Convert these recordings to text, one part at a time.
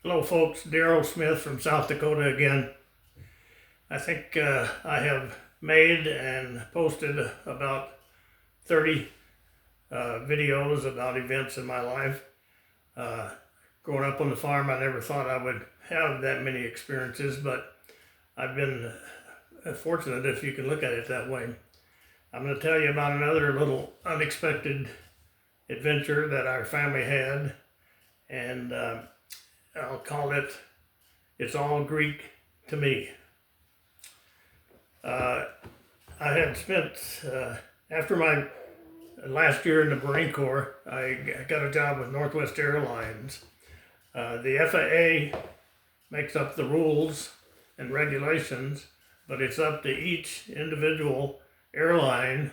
Hello folks, Darrell Smith from South Dakota again. I think I have made and posted about 30 videos about events in my life. Growing up on the farm, I never thought I would have that many experiences, but I've been fortunate, if you can look at it that way. I'm going to tell you about another little unexpected adventure that our family had, and I'll call it It's All Greek to Me. I had spent, after my last year in the Marine Corps, I got a job with Northwest Airlines. The FAA makes up the rules and regulations, but it's up to each individual airline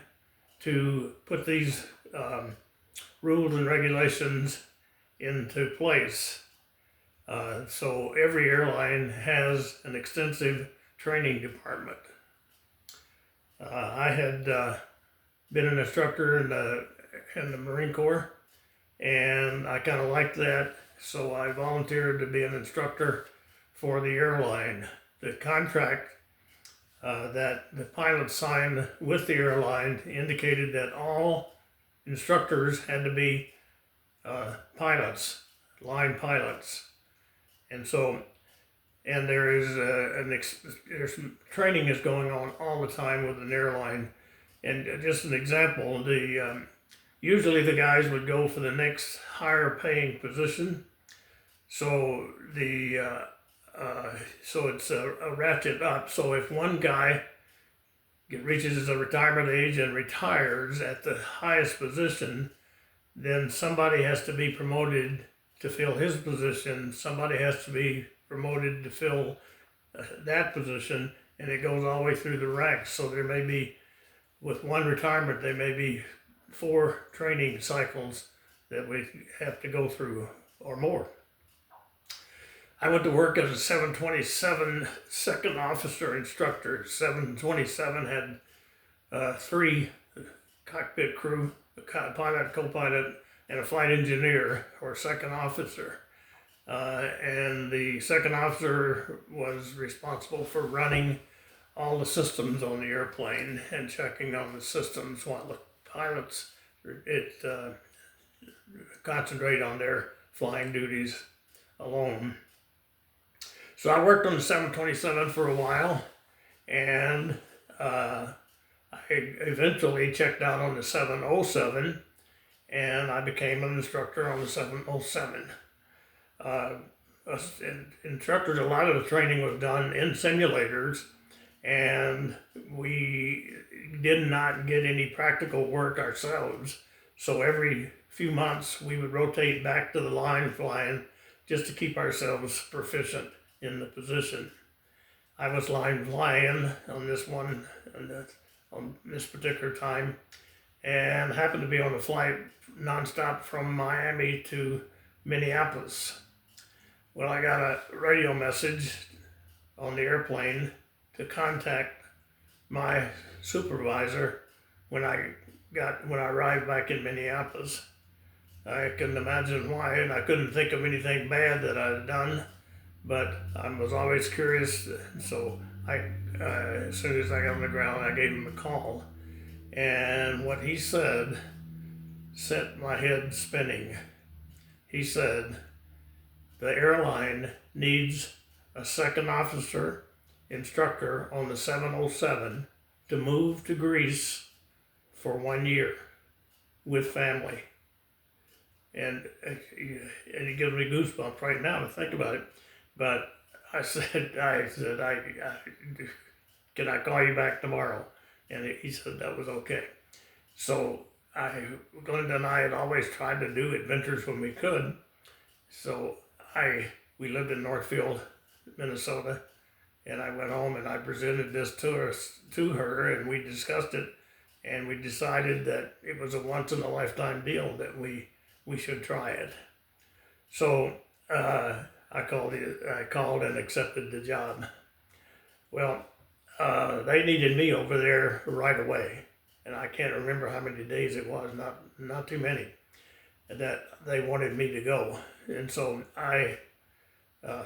to put these rules and regulations into place. So every airline has an extensive training department. I had been an instructor in the Marine Corps, and I kind of liked that, so I volunteered to be an instructor for the airline. The contract that the pilot signed with the airline indicated that all instructors had to be pilots, line pilots. And so, and there is there's training is going on all the time with an airline. And just an example, usually the guys would go for the next higher paying position. So so it's a ratchet up. So if one guy reaches a retirement age and retires at the highest position, then somebody has to be promoted to fill his position. Somebody has to be promoted to fill that position, and it goes all the way through the ranks. So there may be, with one retirement, there may be 4 training cycles that we have to go through or more. I went to work as a 727 second officer instructor. 727 had 3 cockpit crew, a pilot, co-pilot, and a flight engineer or second officer. And the second officer was responsible for running all the systems on the airplane and checking on the systems while the pilots concentrate on their flying duties alone. So I worked on the 727 for a while, and I eventually checked out on the 707, and I became an instructor on the 707. Instructors, a lot of the training was done in simulators, and we did not get any practical work ourselves. So every few months we would rotate back to the line flying just to keep ourselves proficient in the position. I was line flying on this particular time, and happened to be on a flight nonstop from Miami to Minneapolis. Well, I got a radio message on the airplane to contact my supervisor when I arrived back in Minneapolis. I couldn't imagine why, and I couldn't think of anything bad that I had done, but I was always curious. So as soon as I got on the ground, I gave him a call, and what he said set my head spinning. He said, the airline needs a second officer instructor on the 707 to move to Greece for 1 year with family. And it gives me goosebumps right now to think about it. But I said, can I call you back tomorrow? And he said that was okay. So Glenda and I had always tried to do adventures when we could. So we lived in Northfield, Minnesota, and I went home and I presented this to her, and we discussed it, and we decided that it was a once in a lifetime deal, that we should try it. So I called and accepted the job. Well, they needed me over there right away, and I can't remember how many days it was, not too many, that they wanted me to go. And so I uh,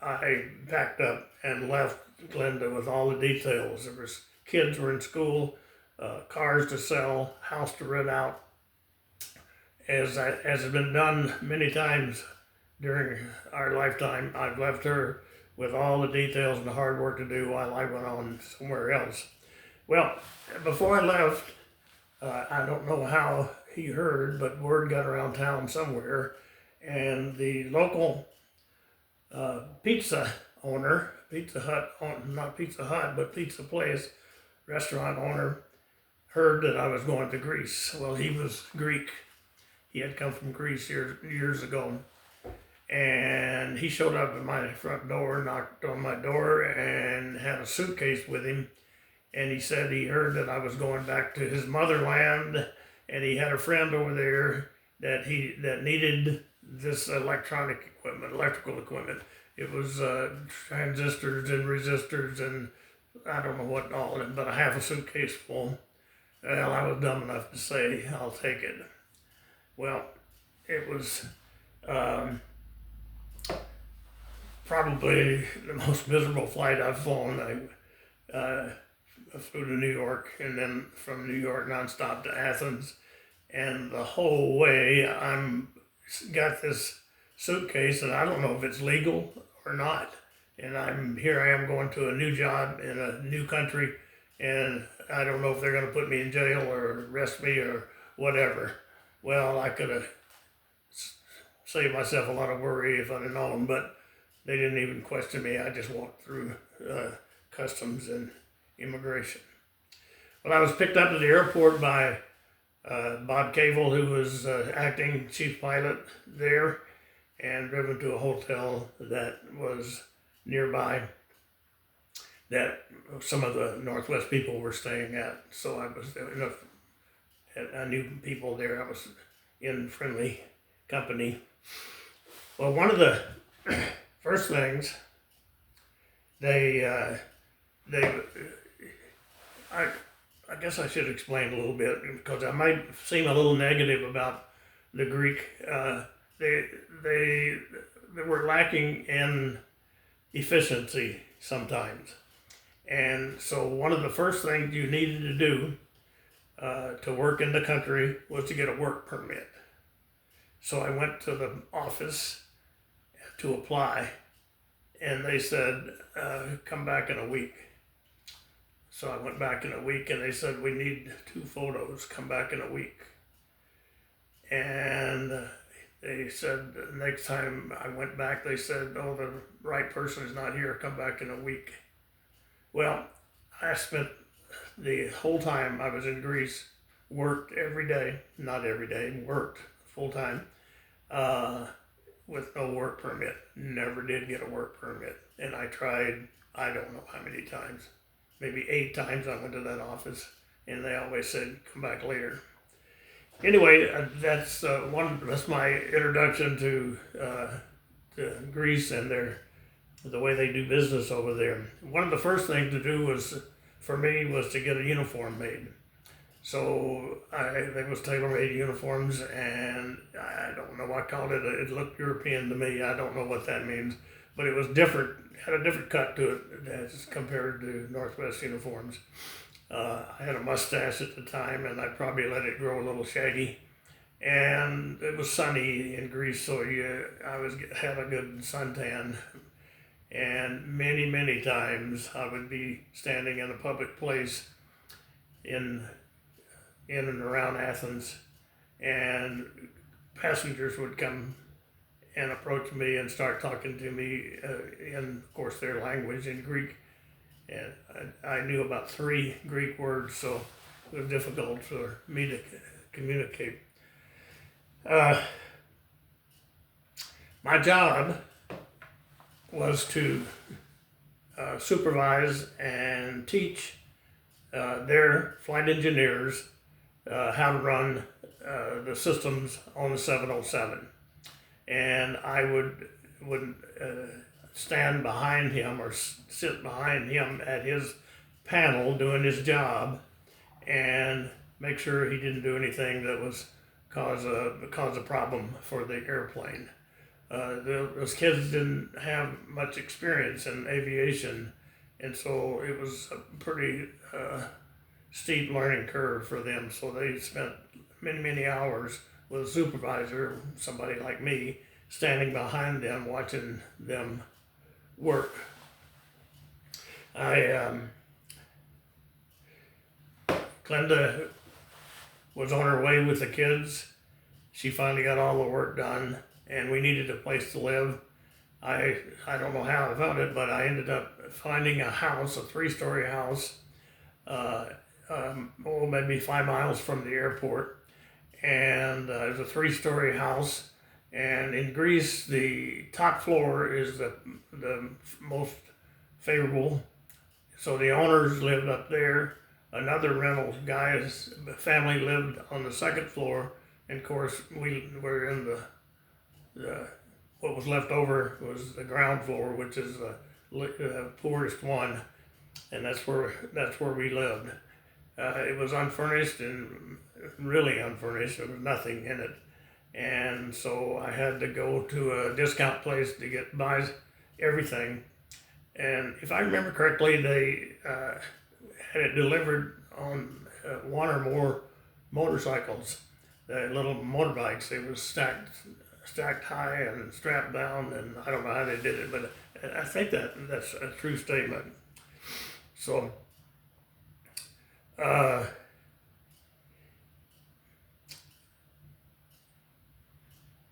I packed up and left Glenda with all the details. There was kids were in school, cars to sell, house to rent out, as has been done many times during our lifetime. I've left her with all the details and the hard work to do while I went on somewhere else. Well, before I left, I don't know how he heard, but word got around town somewhere, and the local pizza owner, Pizza Hut, not Pizza Hut, but Pizza Place, restaurant owner, heard that I was going to Greece. Well, he was Greek. He had come from Greece years ago. And he showed up at my front door, knocked on my door, and had a suitcase with him. And he said he heard that I was going back to his motherland, and he had a friend over there that needed this electrical equipment. It was transistors and resistors and I don't know what all of it, but I have a suitcase full. Well, I was dumb enough to say, I'll take it. Well, it was probably the most miserable flight I've flown. I flew to New York and then from New York nonstop to Athens. And the whole way I'm got this suitcase and I don't know if it's legal or not. And I am going to a new job in a new country and I don't know if they're going to put me in jail or arrest me or whatever. Well, I could have saved myself a lot of worry if I'd have known, but they didn't even question me. I just walked through customs and immigration. Well, I was picked up at the airport by Bob Cable, who was acting chief pilot there, and driven to a hotel that was nearby that some of the Northwest people were staying at. So I knew people there. I was in friendly company. Well, one of the first things I guess I should explain a little bit because I might seem a little negative about the Greek. They were lacking in efficiency sometimes, and so one of the first things you needed to do to work in the country was to get a work permit. So I went to the office to apply, and they said, come back in a week. So I went back in a week, and they said, we need 2 photos, come back in a week. And they said, next time I went back, they said, oh, the right person is not here, come back in a week. Well, I spent the whole time I was in Greece, worked every day, not every day, worked full time, with no work permit. Never did get a work permit. And I tried, I don't know how many times, maybe 8 times I went to that office, and they always said, come back later. Anyway, that's my introduction to Greece and the way they do business over there. One of the first things to do was to get a uniform made. So they was tailor-made uniforms, and I don't know what I called it. It looked European to me. I don't know what that means, but it was different. Had a different cut to it as compared to Northwest uniforms. I had a mustache at the time, and I probably let it grow a little shaggy. And it was sunny in Greece, so had a good suntan. And many, many times I would be standing in a public place in and around Athens, and passengers would come and approach me and start talking to me in, of course, their language, in Greek. And I knew about 3 Greek words, so it was difficult for me to communicate. My job was to supervise and teach their flight engineers how to run the systems on the 707. And I would stand behind him or sit behind him at his panel doing his job and make sure he didn't do anything that was cause a problem for the airplane. those kids didn't have much experience in aviation, and so it was a pretty steep learning curve for them. So they spent many hours with a supervisor, somebody like me, standing behind them, watching them work. Glenda was on her way with the kids. She finally got all the work done, and we needed a place to live. I don't know how I found it, but I ended up finding a house, a 3-story house, maybe 5 miles from the airport. And it was a 3-story house. And in Greece, the top floor is the most favorable. So the owners lived up there. Another rental guy's family lived on the 2nd floor. And of course, we were in the what was left over was the ground floor, which is the poorest one, and that's where we lived. It was unfurnished and really unfurnished. There was nothing in it, and so I had to go to a discount place to buy everything. And if I remember correctly, they had it delivered on one or more motorcycles, the little motorbikes. They were stacked high and strapped down, and I don't know how they did it, but I think that's a true statement. So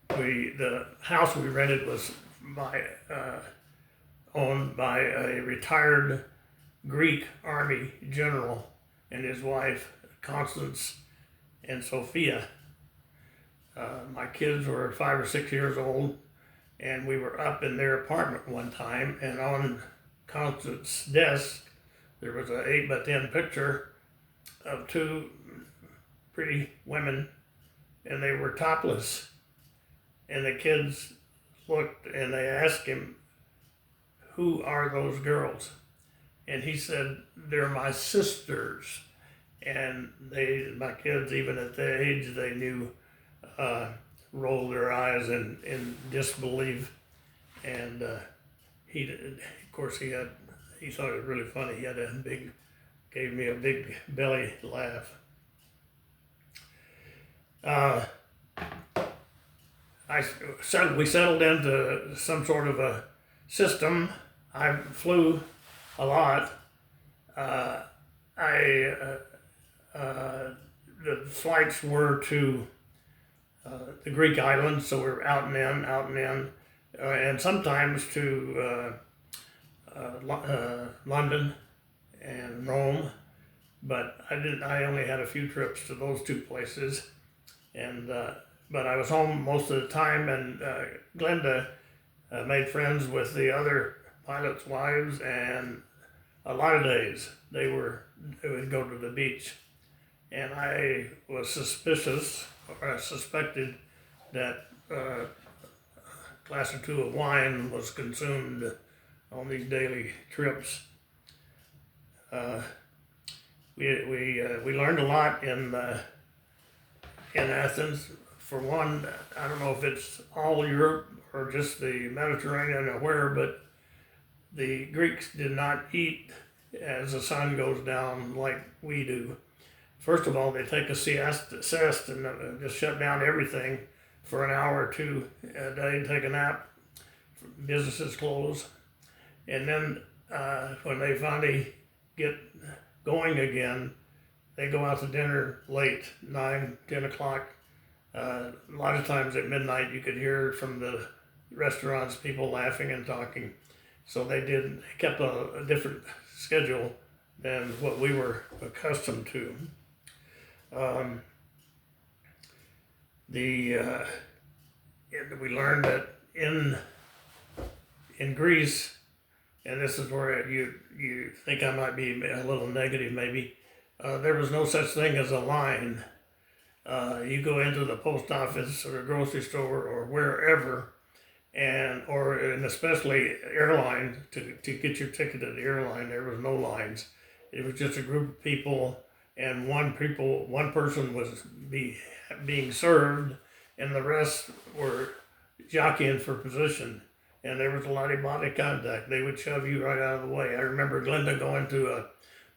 the house we rented was owned by a retired Greek army general and his wife, Constance and Sophia. My kids were 5 or 6 years old, and we were up in their apartment one time, and on Constance's desk there was an 8x10 picture of 2 pretty women, and they were topless. And the kids looked and they asked him, "Who are those girls?" And he said, "They're my sisters." And my kids, even at their age, they knew, rolled their eyes in disbelief. And he thought it was really funny. He had gave me a big belly laugh. We settled into some sort of a system. I flew a lot. The flights were to the Greek islands, so we were out and in, and sometimes to London and Rome, but I only had a few trips to those 2 places, and but I was home most of the time, and Glenda made friends with the other pilots' wives, and a lot of days they would go to the beach, and I was suspicious, or I suspected that a glass or 2 of wine was consumed on these daily trips. We learned a lot in Athens. For one, I don't know if it's all Europe or just the Mediterranean or where, but the Greeks did not eat as the sun goes down like we do. First of all, they take a siesta and just shut down everything for an hour or 2 a day and take a nap. Businesses close. And then when they finally get going again, they go out to dinner late, 9, 10 o'clock. A lot of times at midnight you could hear from the restaurants people laughing and talking. So they kept a different schedule than what we were accustomed to. We learned that in Greece, and this is where you think I might be a little negative maybe, there was no such thing as a line. You go into the post office or a grocery store or wherever, and especially airline, to get your ticket at the airline, there was no lines. It was just a group of people, and one person was being served, and the rest were jockeying for position, and there was a lot of body contact. They would shove you right out of the way. I remember Glenda going to a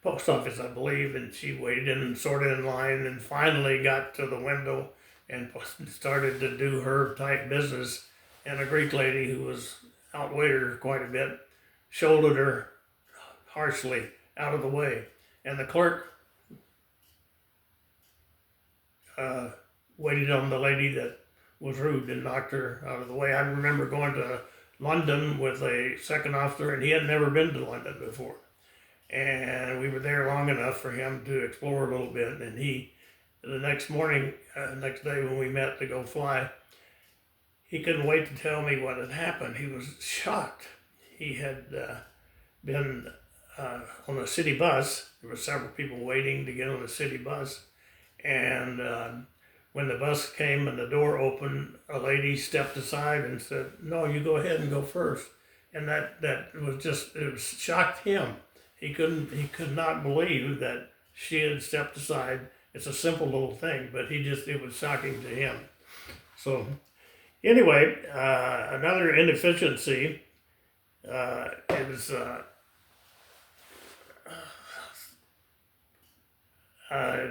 post office, I believe, and she waited and sorted in line and finally got to the window and started to do her type business. And a Greek lady who was outweighed her quite a bit shouldered her harshly out of the way. And the clerk waited on the lady that was rude and knocked her out of the way. I remember going to London with a second officer, and he had never been to London before. And we were there long enough for him to explore a little bit. And he, the next morning, next day when we met to go fly, he couldn't wait to tell me what had happened. He was shocked. He had been on a city bus. There were several people waiting to get on the city bus. And when the bus came and the door opened, a lady stepped aside and said, "No, you go ahead and go first." And that was just, it shocked him. He could not believe that she had stepped aside. It's a simple little thing, but it was shocking to him. So anyway, another inefficiency is I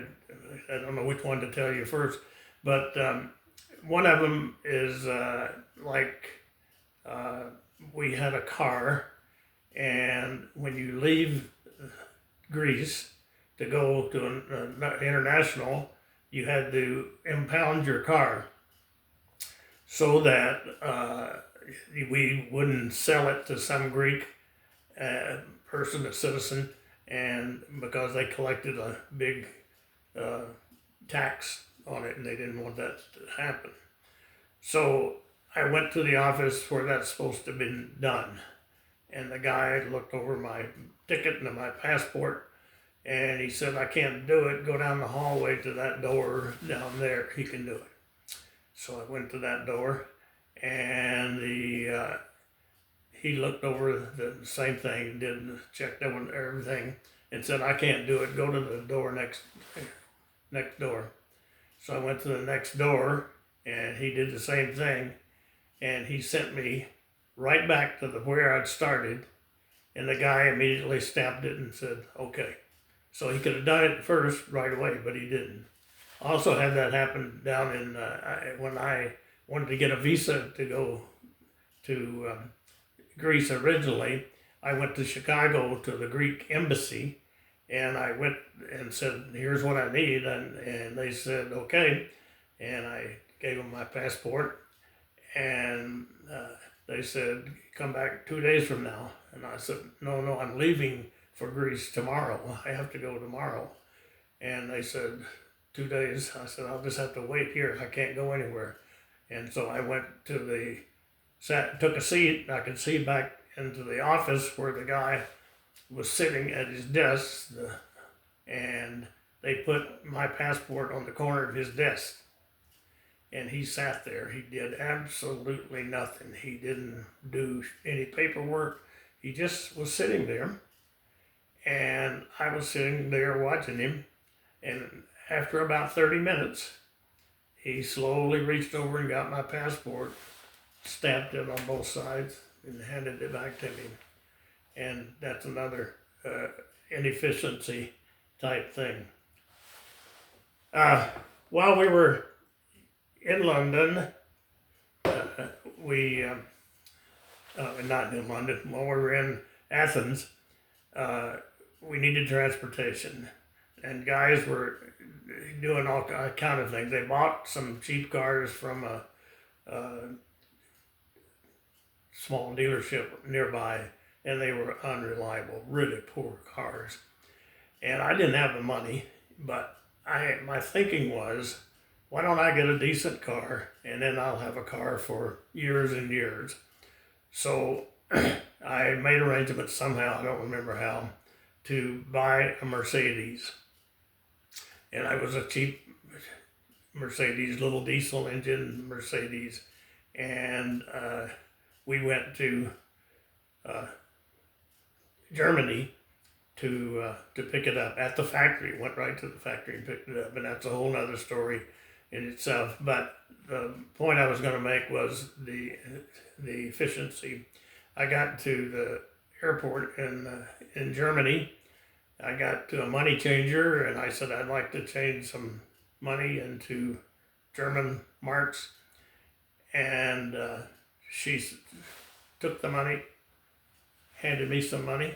don't know which one to tell you first, but one of them is we had a car, and when you leave Greece to go to an international, you had to impound your car so that we wouldn't sell it to some Greek person, a citizen, and because they collected a big tax on it and they didn't want that to happen. So I went to the office where that's supposed to have been done, and the guy looked over my ticket and my passport, and he said, "I can't do it. Go down the hallway to that door down there. He can do it." So I went to that door, and he looked over the same thing, checked over everything, and said, "I can't do it. Go to the door next door." So I went to the next door, and he did the same thing, and he sent me right back to where I'd started, and the guy immediately stamped it and said, "Okay." So he could have done it first right away, but he didn't. Also had that happen down in when I wanted to get a visa to go to Greece originally. I went to Chicago to the Greek embassy, and I went and said, "Here's what I need," and they said, "Okay," and I gave them my passport, and they said, "Come back 2 days from now," and I said, No, I'm leaving for Greece tomorrow. I have to go tomorrow." And they said, 2 days. I said, "I'll just have to wait here. I can't go anywhere." And so I went to took a seat. I could see back into the office where the guy was sitting at his desk, and they put my passport on the corner of his desk. And he sat there. He did absolutely nothing. He didn't do any paperwork. He just was sitting there. And I was sitting there watching him. And after about 30 minutes, he slowly reached over and got my passport, stamped it on both sides, and handed it back to me. And that's another inefficiency type thing. While we were in London, not in London, while we were in Athens, we needed transportation. And guys were doing all kind of things. They bought some cheap cars from a small dealership nearby, and they were unreliable, really poor cars. And I didn't have the money, but my thinking was, why don't I get a decent car, and then I'll have a car for years and years. So I made arrangements somehow, I don't remember how, to buy a Mercedes. And I was a cheap Mercedes, little diesel engine Mercedes. And we went to Germany to pick it up at the factory. Went right to the factory and picked it up. And that's a whole nother story in itself. But the point I was going to make was the efficiency. I got to the airport in Germany. I got to a money changer, and I said I'd like to change some money into German marks, and she took the money, handed me some money,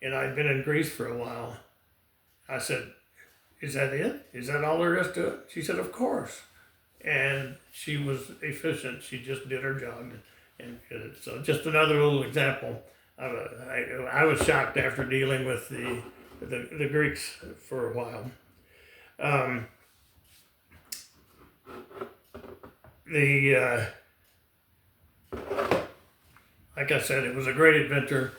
and I'd been in Greece for a while. I said, "Is that it? Is that all there is to it?" She said, "Of course." And she was efficient. She just did her job, and so just another little example. I was shocked after dealing with the Greeks for a while. Like I said, it was a great adventure.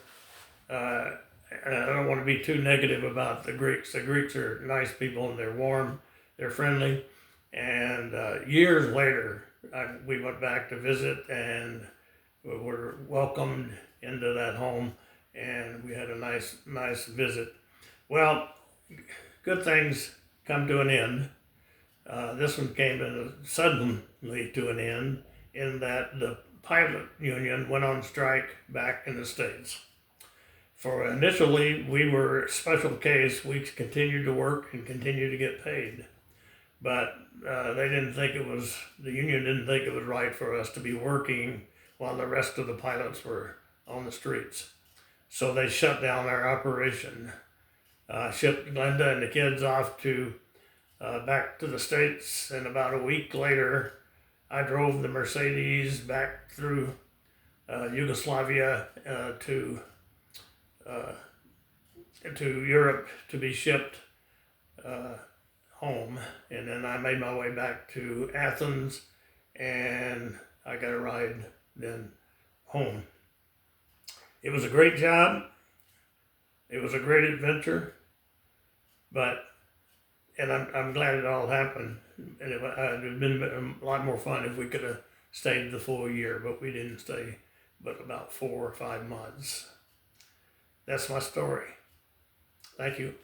And I don't want to be too negative about the Greeks. The Greeks are nice people, and they're warm, they're friendly. And years later, we went back to visit, and we were welcomed into that home, and we had a nice visit. Well, good things come to an end. This one came suddenly to an end in that the pilot union went on strike back in the States. For initially, we were a special case. We continued to work and continued to get paid. But the union didn't think it was right for us to be working while the rest of the pilots were on the streets. So they shut down our operation. Shipped Glenda and the kids off back to the States, and about a week later, I drove the Mercedes back through Yugoslavia to Europe to be shipped home, and then I made my way back to Athens, and I got a ride then home. It was a great job. It was a great adventure, and I'm glad it all happened. And it would have been a lot more fun if we could have stayed the full year, but we didn't stay but about 4 or 5 months. That's my story. Thank you.